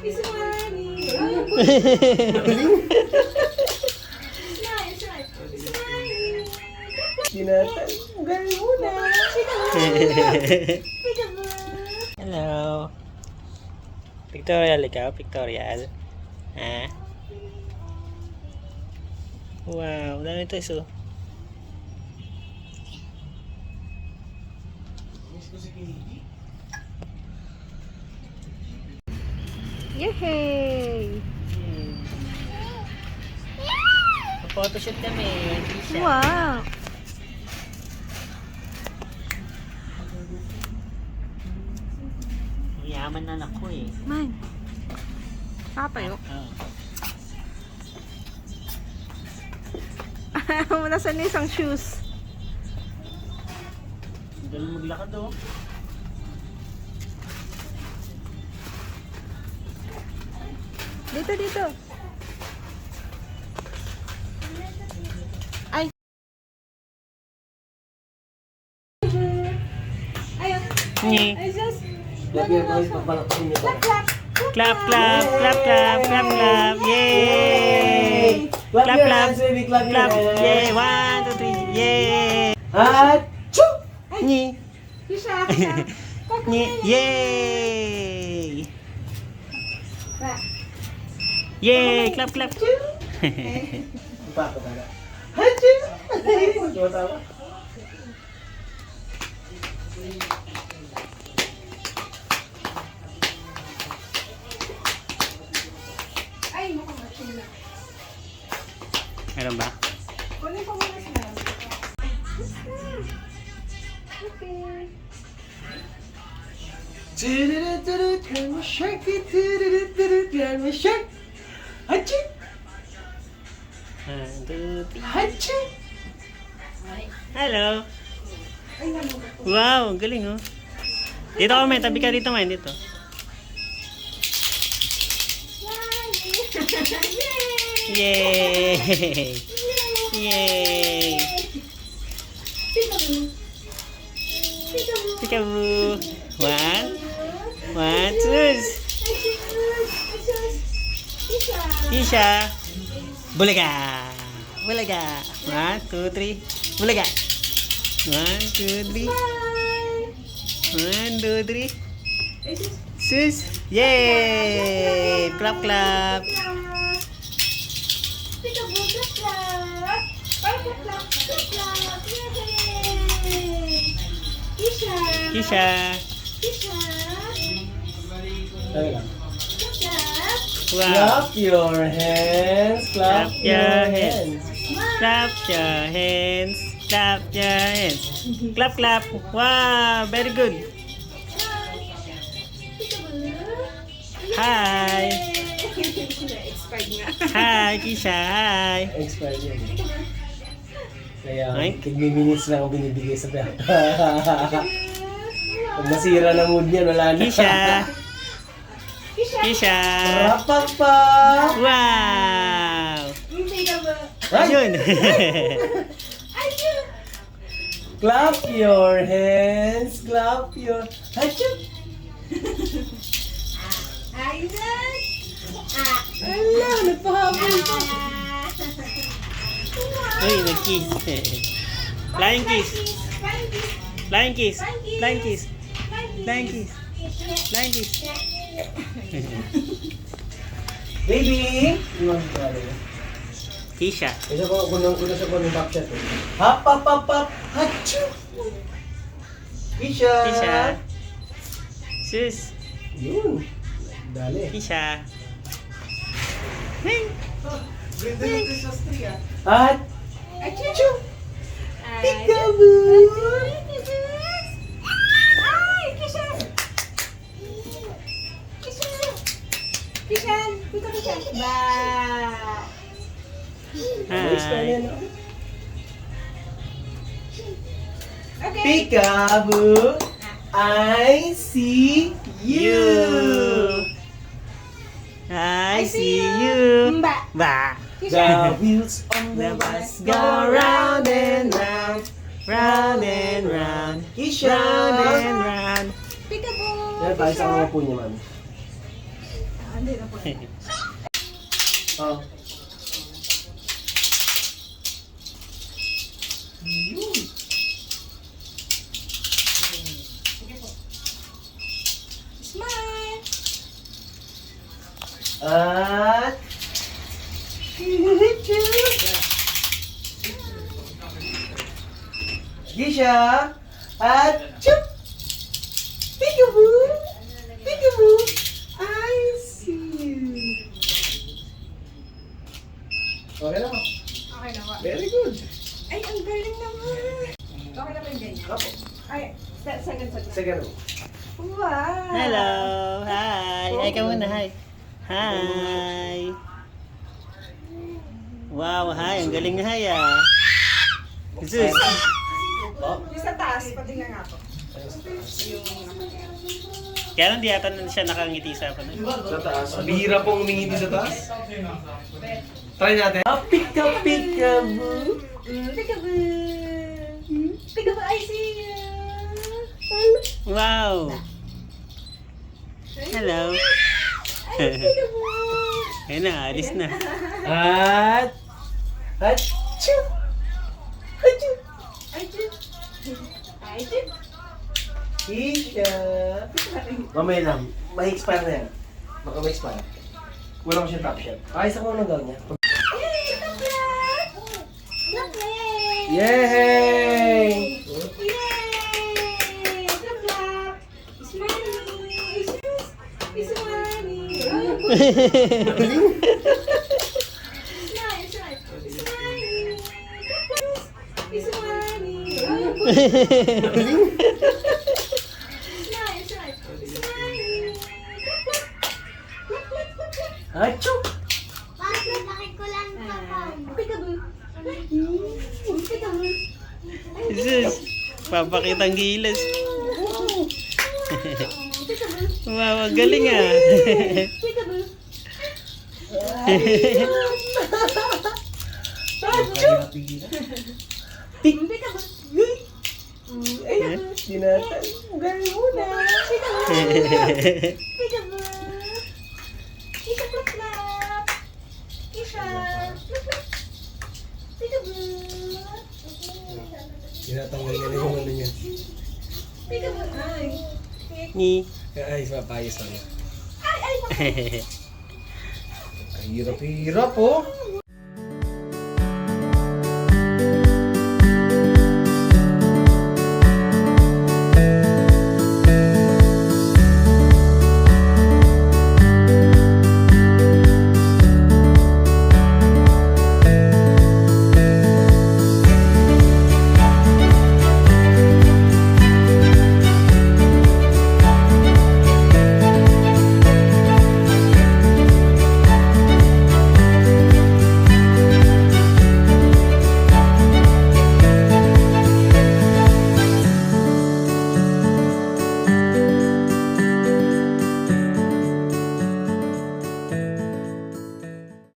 It's money. Smile, smile. It's money. Tinatanggal mo na. Peekaboo. Hello. Pictorial ikaw? Pictorial? Ha? Wow, dami ito iso. Yay! Photoshoot kami. Tisha. Wow! Yaman na anak ko eh. Man. Papayo. Oh. Nasaan na isang shoes? Dali maglakad oh. Dito, dito. Ay. Ayun. Nye. I just... Lagi ako yung papalaksin niyo. Clap, clap. Clap, clap, clap, clap, clap, clap. Yay! Clap Clap, your clap. hands, baby. Clap your Clap. hands. Yay! 1, 2, 3. Yay! Achoo! Nye. Kisha, kisha. Nye. Yay! Clap. Yay! Clap, clap. Pa ako talaga. Achoo! Tama. Ay, mukhang machine na. Meron ba? Kunin ko muna sila. Okay. Can we shake it? Can we shake? Achoo! 1, 2, 3. Achoo! Hello! Ay, namuga ko. Wow! Ang galing oh. Dito ka, tabi ka dito, man. Dito. Yay! Yay! Yay! Peekaboo. Peekaboo. Peekaboo! 1, 1, 2. Kisha! Bulaga! Bulaga! 1, 2, 3. Bulaga! 1, 2, 3. 1, 2, 3. Sus! Yay! Clap, clap! Peekaboo, clap, clap. Clap, clap, clap, clap. Yay! Kisha. Kisha! Kisha. Dali lang. Clap, clap. Wow! Clap your hands. Clap Clap your your hands. Clap your hands! Clap your hands! Clap, clap! Wow! Very good! Peekaboo. Hi! Na-expired nga. Hi, Kisha! Hi! Expired yun. Kaya, Ay. minutes lang ako binibigay sa pera. Pag nasira na mood niya, wala na. Kisha! Kisha. Kisha! Rapapa! Wow! Peekaboo. Ayun! Ayun. Clap your hands. Clap your... Achoo! Ayun. Ah. Ala, nagpahabol pa. Uy, nag-kiss. Flying kiss! Flying kiss! Flying kiss! Flying kiss! Flying kiss! Baby! Kisha! Isa ko, kunang sa kunang backshot eh. Hap, hap, hap, hap. Achoo! Kisha! Kisha! Sus! Yun. Dali. Kisha! At... Achoo. Peekaboo! Ay, Kisha. Kisha. Kisha. Dito, Kisha. Ba. Hi! Okay. Peekaboo! I see you! I see you! Ba. Ba! The wheels on the bus go round and round, Round and round! Kisha! Round and round! Peekaboo. Yan, paisa ko po niya, ma'am. Hindi na po. Oh. Yun. Smile! At... Gisha! At... Chup! Peekaboo! Peekaboo! I see you! Okay na ba? Okay na ba? Very good. Ay, ang galing naman! Okay na ba yung ganyan? Apo. Ay, second. Second. Wow! Hello! Hi! Hi ka muna, hi! Hi! Wow, hi! Ang galing na hi ah! Jesus! Yung sa taas, pati nga nga po. Kaya hindi yata na siya nakangiti sa ako. Sa taas. Bihira pong umingiti sa taas. Try natin. Peekaboo! Peekaboo! Peekaboo, I see you! Wow! Hello! Ay, peekaboo! Ayun na, alis na. At... Chup! Chup! Ay, Jim! Ay, Jim! Isha! Mamaya lang. May expire na yan. Baka may expire. Wala ko siya top shot. Ayos ako ng gawin niya. Yay! Chocolate! Chocolate! Yay! Yay! Chocolate! Smiley! Smiley! Smile! Smile! Achoo! Bakit laki ko lang pa pa? Jesus! Papakitang gilas. Wow, ang galing ah! Ay, sinatan. Galing mo na. Tinatanggal niya na yung ano niya. Ni. Ay, mapayos ano. Ay, hirap-hirap oh.